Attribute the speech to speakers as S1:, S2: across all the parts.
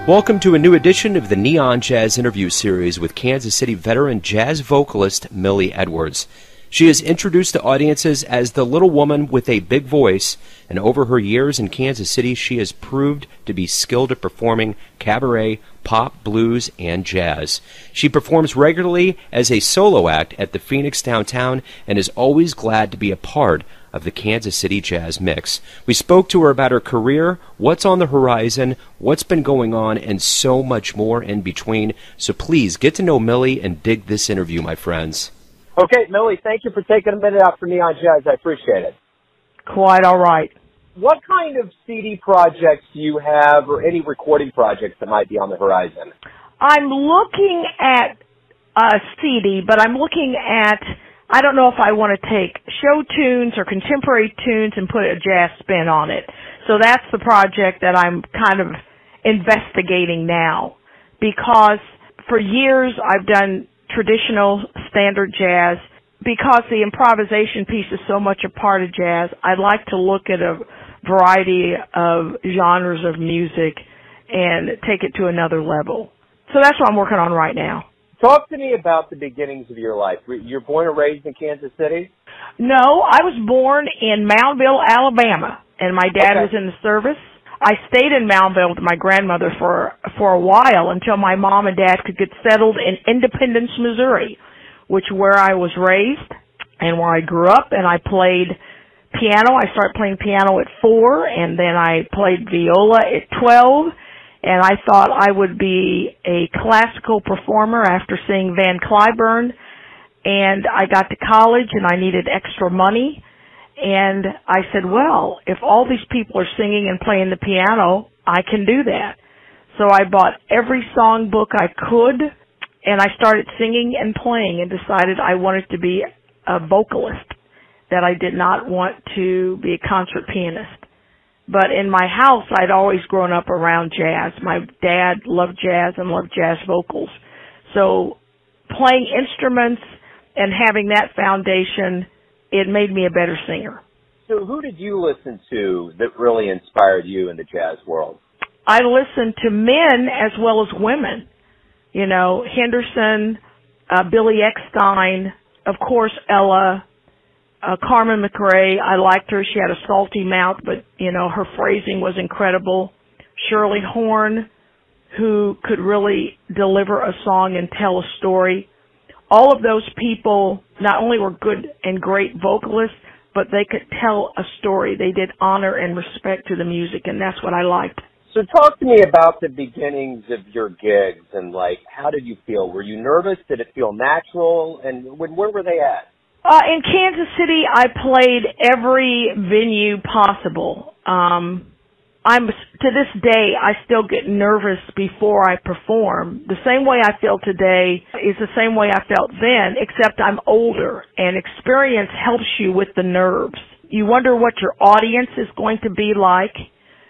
S1: Welcome to a new edition of the Neon Jazz Interview Series with Kansas City veteran jazz vocalist Millie Edwards. She is introduced to audiences as the little woman with a big voice, and over her years in Kansas City, she has proved to be skilled at performing cabaret, pop, blues, and jazz. She performs regularly as a solo act at the Phoenix downtown and is always glad to be a part of the Kansas City Jazz Mix. We spoke to her about her career, what's on the horizon, what's been going on, and so much more in between. So please get to know Millie and dig this interview, my friends.
S2: Okay, Millie, thank you for taking a minute out for Neon Jazz. I appreciate it.
S3: Quite all right.
S2: What kind of CD projects do you have, or any recording projects that might be on the horizon?
S3: I'm looking at a CD, but I'm looking at, I don't know if I want to take show tunes or contemporary tunes and put a jazz spin on it. So that's the project that I'm kind of investigating now, because for years I've done traditional standard jazz. Because the improvisation piece is so much a part of jazz, I'd like to look at a variety of genres of music and take it to another level. So that's what I'm working on right now.
S2: Talk to me about the beginnings of your life. You're born and raised in Kansas City?
S3: No, I was born in Moundville, Alabama, and my dad was in the service. I stayed in Moundville with my grandmother for a while until my mom and dad could get settled in Independence, Missouri, which is where I was raised and where I grew up, and I played piano. I started playing piano at 4, and then I played viola at 12, and I thought I would be a classical performer after seeing Van Cliburn, and I got to college and I needed extra money, and I said, well, if all these people are singing and playing the piano, I can do that. So I bought every songbook I could, and I started singing and playing and decided I wanted to be a vocalist, that I did not want to be a concert pianist. But in my house, I'd always grown up around jazz. My dad loved jazz and loved jazz vocals. So playing instruments and having that foundation, it made me a better singer.
S2: So who did you listen to that really inspired you in the jazz world?
S3: I listened to men as well as women. You know, Henderson, Billy Eckstine, of course, Ella, Carmen McRae. I liked her. She had a salty mouth, but, you know, her phrasing was incredible. Shirley Horn, who could really deliver a song and tell a story. All of those people not only were good and great vocalists, but they could tell a story. They did honor and respect to the music, and that's what I liked.
S2: So talk to me about the beginnings of your gigs and, like, how did you feel? Were you nervous? Did it feel natural? And where were they at?
S3: In Kansas City, I played every venue possible. To this day, I still get nervous before I perform. The same way I feel today is the same way I felt then, except I'm older, and experience helps you with the nerves. You wonder what your audience is going to be like.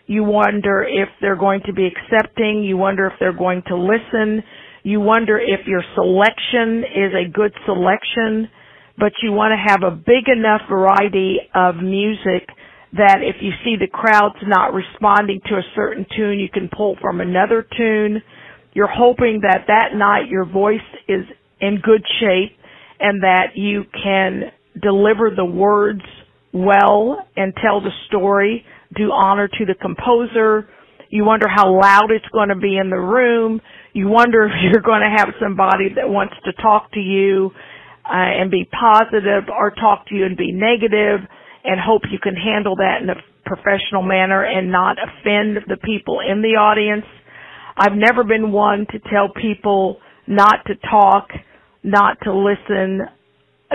S3: You wonder if they're going to be accepting. You wonder if they're going to listen. You wonder if your selection is a good selection. But you want to have a big enough variety of music that if you see the crowd's not responding to a certain tune, you can pull from another tune. You're hoping that that night your voice is in good shape and that you can deliver the words well and tell the story, do honor to the composer. You wonder how loud it's going to be in the room. You wonder if you're going to have somebody that wants to talk to you and be positive, or talk to you and be negative, and hope you can handle that in a professional manner and not offend the people in the audience. I've never been one to tell people not to talk, not to listen,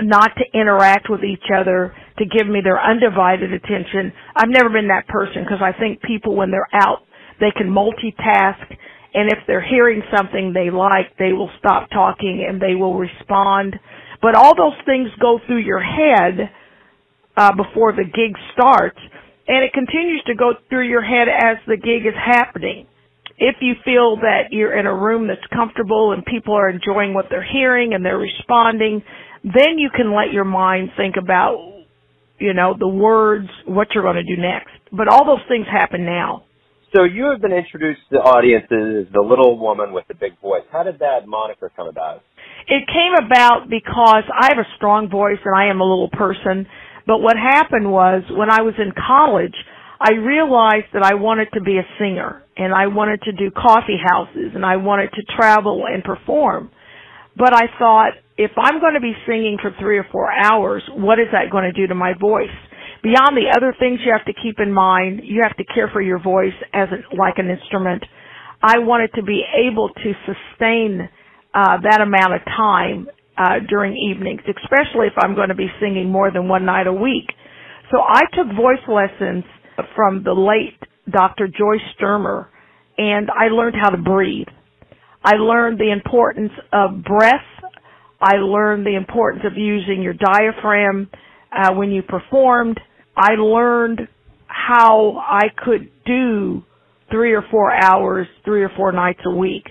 S3: not to interact with each other, to give me their undivided attention. I've never been that person, because I think people, when they're out, they can multitask, and if they're hearing something they like, they will stop talking and they will respond. But all those things go through your head before the gig starts, and it continues to go through your head as the gig is happening. If you feel that you're in a room that's comfortable and people are enjoying what they're hearing and they're responding, then you can let your mind think about, you know, the words, what you're going to do next. But all those things happen now.
S2: So you have been introduced to audiences as the little woman with the big voice. How did that moniker come about?
S3: It came about because I have a strong voice and I am a little person. But what happened was when I was in college, I realized that I wanted to be a singer and I wanted to do coffee houses and I wanted to travel and perform. But I thought, if I'm going to be singing for 3 or 4 hours, what is that going to do to my voice? Beyond the other things you have to keep in mind, you have to care for your voice as like an instrument. I wanted to be able to sustain that amount of time during evenings, especially if I'm going to be singing more than one night a week. So I took voice lessons from the late Dr. Joyce Sturmer, and I learned how to breathe. I learned the importance of breath. I learned the importance of using your diaphragm when you performed. I learned how I could do 3 or 4 hours, 3 or 4 nights a week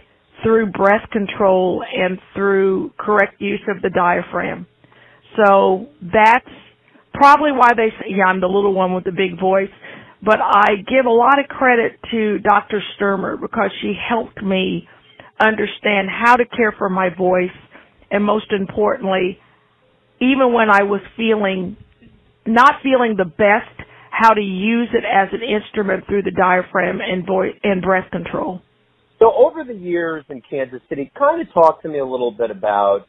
S3: through breath control and through correct use of the diaphragm. So that's probably why they say, yeah, I'm the little one with the big voice. But I give a lot of credit to Dr. Sturmer because she helped me understand how to care for my voice, and most importantly, even when I was not feeling the best, how to use it as an instrument through the diaphragm and voice and breath control.
S2: So over the years in Kansas City, kind of talk to me a little bit about,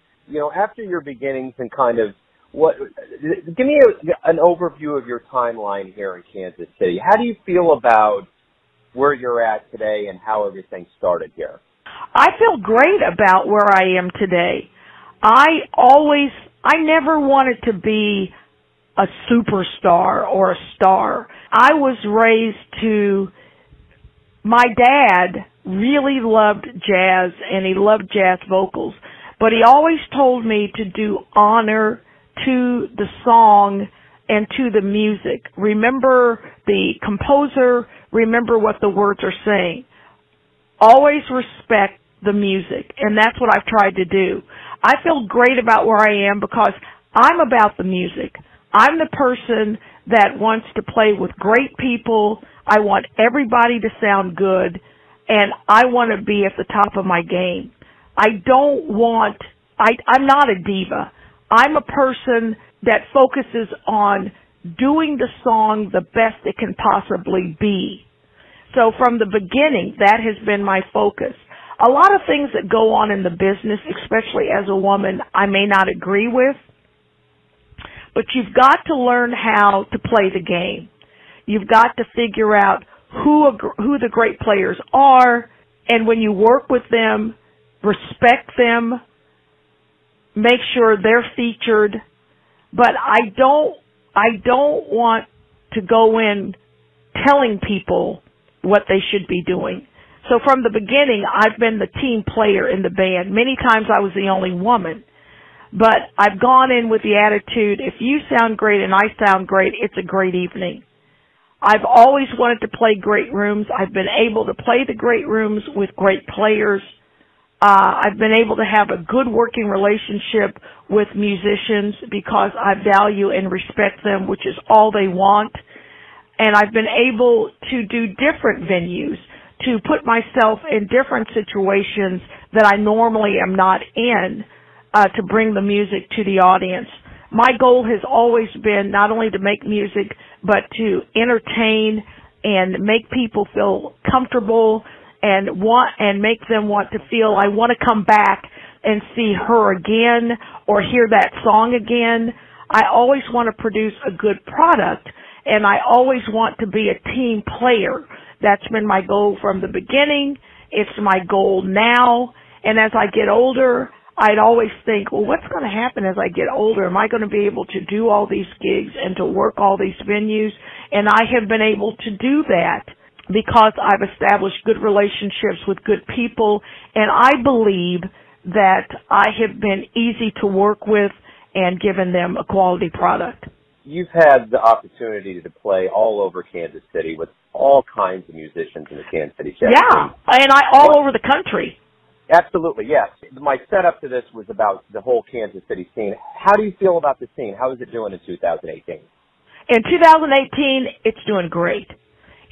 S2: after your beginnings and kind of give me an overview of your timeline here in Kansas City. How do you feel about where you're at today and how everything started here?
S3: I feel great about where I am today. I never wanted to be a superstar or a star. I was raised my dad really loved jazz and he loved jazz vocals, but he always told me to do honor to the song and to the music. Remember the composer, remember what the words are saying. Always respect the music, and that's what I've tried to do. I feel great about where I am because I'm about the music. I'm the person that wants to play with great people. I want everybody to sound good, and I want to be at the top of my game. I'm not a diva. I'm a person that focuses on doing the song the best it can possibly be. So from the beginning, that has been my focus. A lot of things that go on in the business, especially as a woman, I may not agree with, but you've got to learn how to play the game. You've got to figure out who the great players are, and when you work with them, respect them, make sure they're featured. But I don't want to go in telling people what they should be doing. So from the beginning, I've been the team player in the band. Many times I was the only woman. But I've gone in with the attitude, if you sound great and I sound great, it's a great evening. I've always wanted to play great rooms. I've been able to play the great rooms with great players. I've been able to have a good working relationship with musicians because I value and respect them, which is all they want. And I've been able to do different venues, to put myself in different situations that I normally am not in, to bring the music to the audience. My goal has always been not only to make music, but to entertain and make people feel comfortable and make them want to feel, I want to come back and see her again or hear that song again. I always want to produce a good product, and I always want to be a team player. That's been my goal from the beginning. It's my goal now. And as I get older, I'd always think, well, what's going to happen as I get older? Am I going to be able to do all these gigs and to work all these venues? And I have been able to do that because I've established good relationships with good people, and I believe that I have been easy to work with and given them a quality product.
S2: You've had the opportunity to play all over Kansas City with all kinds of musicians in the Kansas City jazz
S3: Yeah, and all over the country.
S2: Absolutely, yes. My setup to this was about the whole Kansas City scene. How do you feel about the scene? How is it doing in 2018?
S3: In 2018, it's doing great.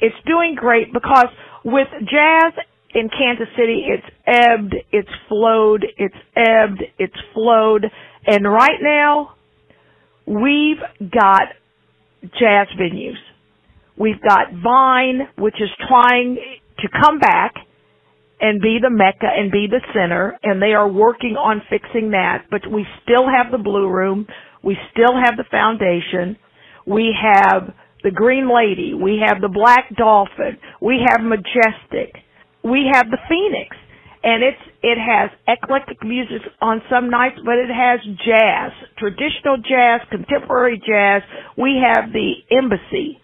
S3: It's doing great because with jazz in Kansas City, it's ebbed, it's flowed, it's ebbed, it's flowed. And right now, we've got jazz venues. We've got Vine, which is trying to come back and be the Mecca and be the center, and they are working on fixing that. But we still have the Blue Room. We still have the Foundation. We have the Green Lady. We have the Black Dolphin. We have Majestic. We have the Phoenix. And it has eclectic music on some nights, but it has jazz, traditional jazz, contemporary jazz. We have the Embassy.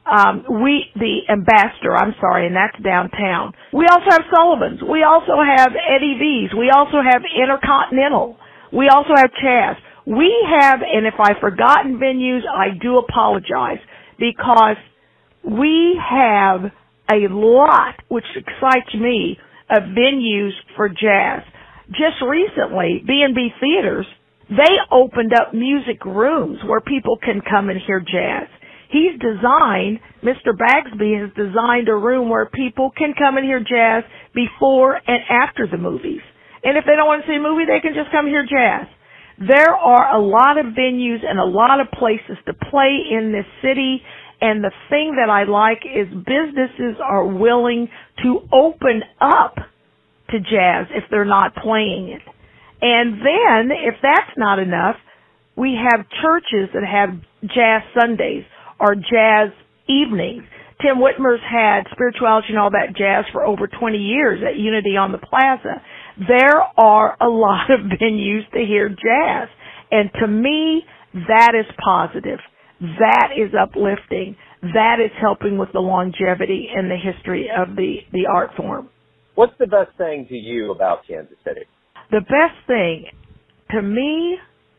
S3: The Ambassador, and that's downtown. We also have Sullivan's. We also have Eddie V's. We also have Intercontinental. We also have Chaz. We have, and if I've forgotten venues, I do apologize, because we have a lot, which excites me, of venues for jazz. Just recently, B&B Theaters, they opened up music rooms where people can come and hear jazz. Mr. Bagsby has designed a room where people can come and hear jazz before and after the movies. And if they don't want to see a movie, they can just come hear jazz. There are a lot of venues and a lot of places to play in this city. And the thing that I like is businesses are willing to open up to jazz if they're not playing it. And then, if that's not enough, we have churches that have jazz Sundays or jazz evenings. Tim Whitmer's had spirituality and all that jazz for over 20 years at Unity on the Plaza. There are a lot of venues to hear jazz. And to me, that is positive. That is uplifting. That is helping with the longevity and the history of the art form.
S2: What's the best thing to you about Kansas City?
S3: The best thing to me,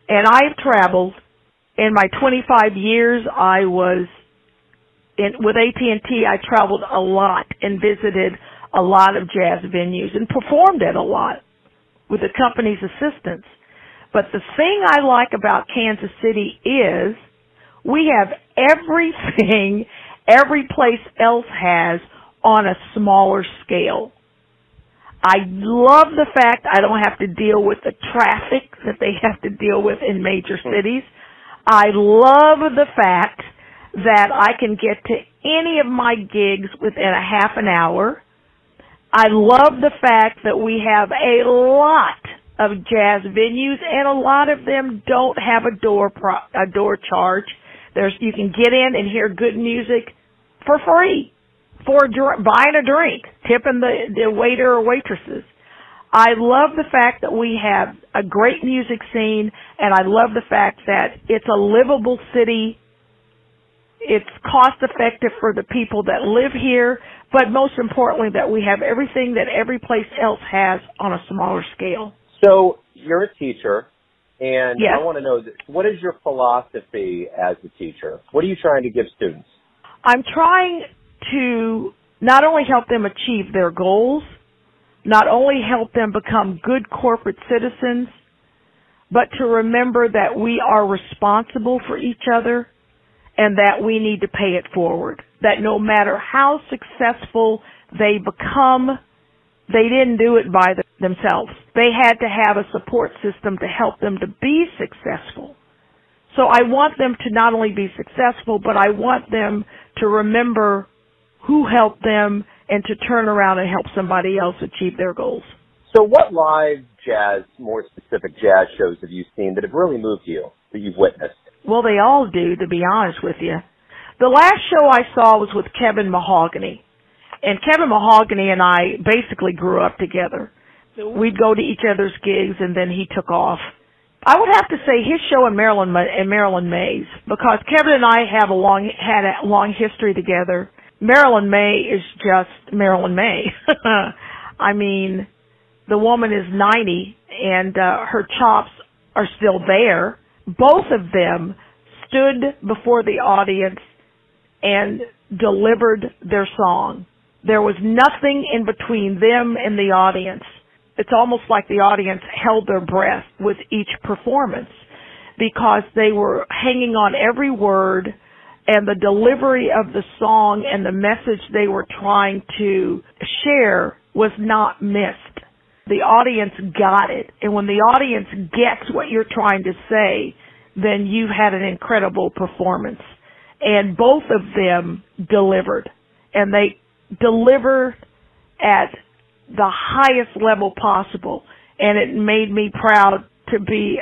S3: and I've traveled, in my 25 years I was with AT&T, I traveled a lot and visited a lot of jazz venues and performed at a lot with the company's assistance. But the thing I like about Kansas City is we have everything every place else has on a smaller scale. I love the fact I don't have to deal with the traffic that they have to deal with in major cities. I love the fact that I can get to any of my gigs within a half an hour. I love the fact that we have a lot of jazz venues, and a lot of them don't have a door charge. You can get in and hear good music for free, for buying a drink, tipping the waiter or waitresses. I love the fact that we have a great music scene, and I love the fact that it's a livable city. It's cost-effective for the people that live here, but most importantly that we have everything that every place else has on a smaller scale.
S2: So you're a teacher, and
S3: yes.
S2: I want to know, what is your philosophy as a teacher? What are you trying to give students?
S3: I'm trying to not only help them achieve their goals, not only help them become good corporate citizens, but to remember that we are responsible for each other and that we need to pay it forward. That no matter how successful they become, they didn't do it by themselves. They had to have a support system to help them to be successful. So I want them to not only be successful, but I want them to remember who helped them and to turn around and help somebody else achieve their goals.
S2: So what live jazz, more specific jazz shows have you seen that have really moved you, that you've witnessed?
S3: Well, they all do, to be honest with you. The last show I saw was with Kevin Mahogany. And Kevin Mahogany and I basically grew up together. We'd go to each other's gigs, and then he took off. I would have to say his show in Maryland Mays, because Kevin and I had a long history together. Marilyn May is just Marilyn May. I mean, the woman is 90, and her chops are still there. Both of them stood before the audience and delivered their song. There was nothing in between them and the audience. It's almost like the audience held their breath with each performance because they were hanging on every word and the delivery of the song and the message they were trying to share was not missed. The audience got it. And when the audience gets what you're trying to say, then you had an incredible performance. And both of them delivered. And they delivered at the highest level possible. And it made me proud to be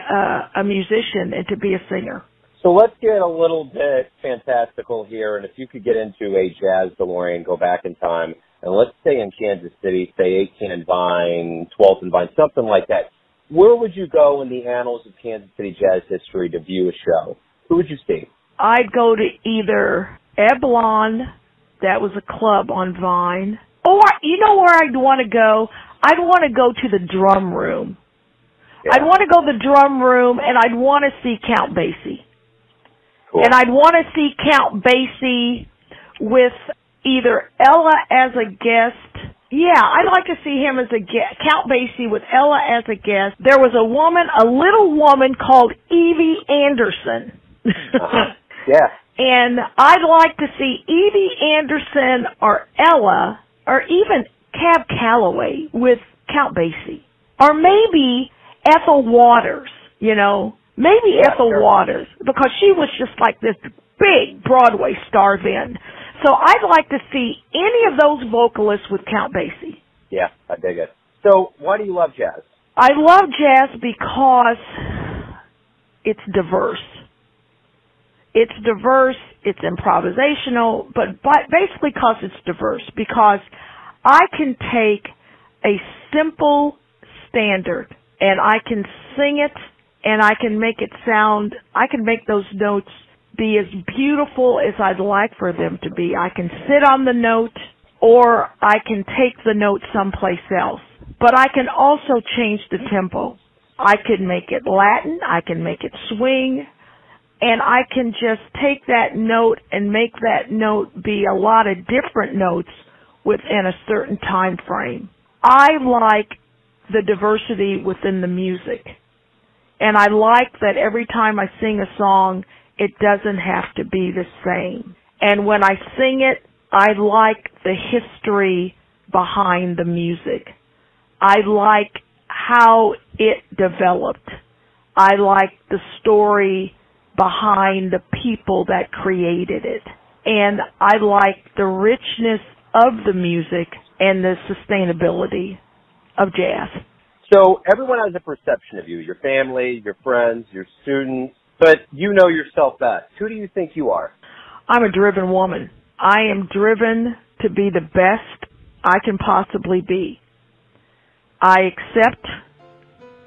S3: a musician and to be a singer.
S2: So let's get a little bit fantastical here, and if you could get into a jazz DeLorean, go back in time, and let's stay in Kansas City, say 18 and Vine, 12th and Vine, something like that. Where would you go in the annals of Kansas City jazz history to view a show? Who would you see?
S3: I'd go to either Eblon, that was a club on Vine, or you know where I'd want to go? I'd want to go to the drum room. Yeah. I'd want to go to the drum room, and I'd want to see Count Basie. Cool. And I'd want to see Count Basie with either Ella as a guest. Yeah, I'd like to see him as a guest. Count Basie with Ella as a guest. There was a little woman called Evie Anderson.
S2: Yeah.
S3: And I'd like to see Evie Anderson or Ella or even Cab Calloway with Count Basie. Or maybe Ethel Waters, you know. Maybe Ethel Waters, because she was just like this big Broadway star then. So I'd like to see any of those vocalists with Count Basie.
S2: Yeah, I dig it. So why do you love jazz?
S3: I love jazz because it's diverse. It's diverse, it's improvisational, but basically because it's diverse. Because I can take a simple standard and I can sing it, and I can make it sound, I can make those notes be as beautiful as I'd like for them to be. I can sit on the note, or I can take the note someplace else. But I can also change the tempo. I can make it Latin, I can make it swing, and I can just take that note and make that note be a lot of different notes within a certain time frame. I like the diversity within the music. And I like that every time I sing a song, it doesn't have to be the same. And when I sing it, I like the history behind the music. I like how it developed. I like the story behind the people that created it. And I like the richness of the music and the sustainability of jazz.
S2: So everyone has a perception of you, your family, your friends, your students, but you know yourself best. Who do you think you are?
S3: I'm a driven woman. I am driven to be the best I can possibly be. I accept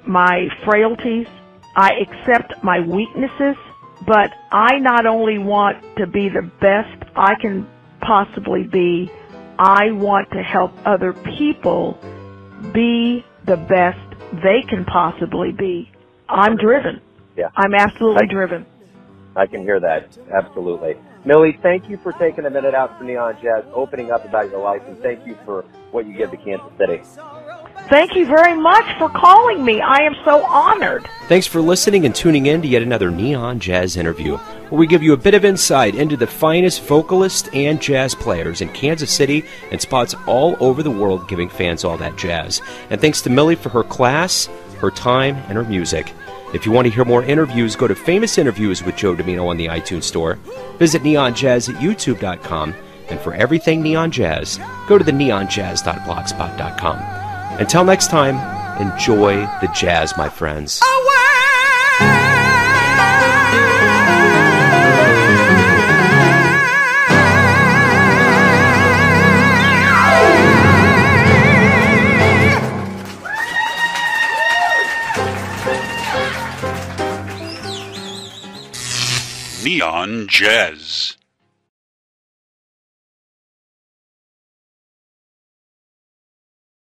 S3: my frailties. I accept my weaknesses, but I not only want to be the best I can possibly be, I want to help other people be the best they can possibly be. I'm driven.
S2: Yeah.
S3: I'm absolutely driven.
S2: I can hear that. Absolutely. Millie, thank you for taking a minute out for Neon Jazz, opening up about your life, and thank you for what you give to Kansas City.
S3: Thank you very much for calling me. I am so honored.
S1: Thanks for listening and tuning in to yet another Neon Jazz interview, where we give you a bit of insight into the finest vocalists and jazz players in Kansas City and spots all over the world, giving fans all that jazz. And thanks to Millie for her class, her time, and her music. If you want to hear more interviews, go to Famous Interviews with Joe Domino on the iTunes Store. Visit neonjazz at youtube.com. And for everything Neon Jazz, go to the neonjazz.blogspot.com. Until next time, enjoy the jazz, my friends.
S4: Neon Jazz.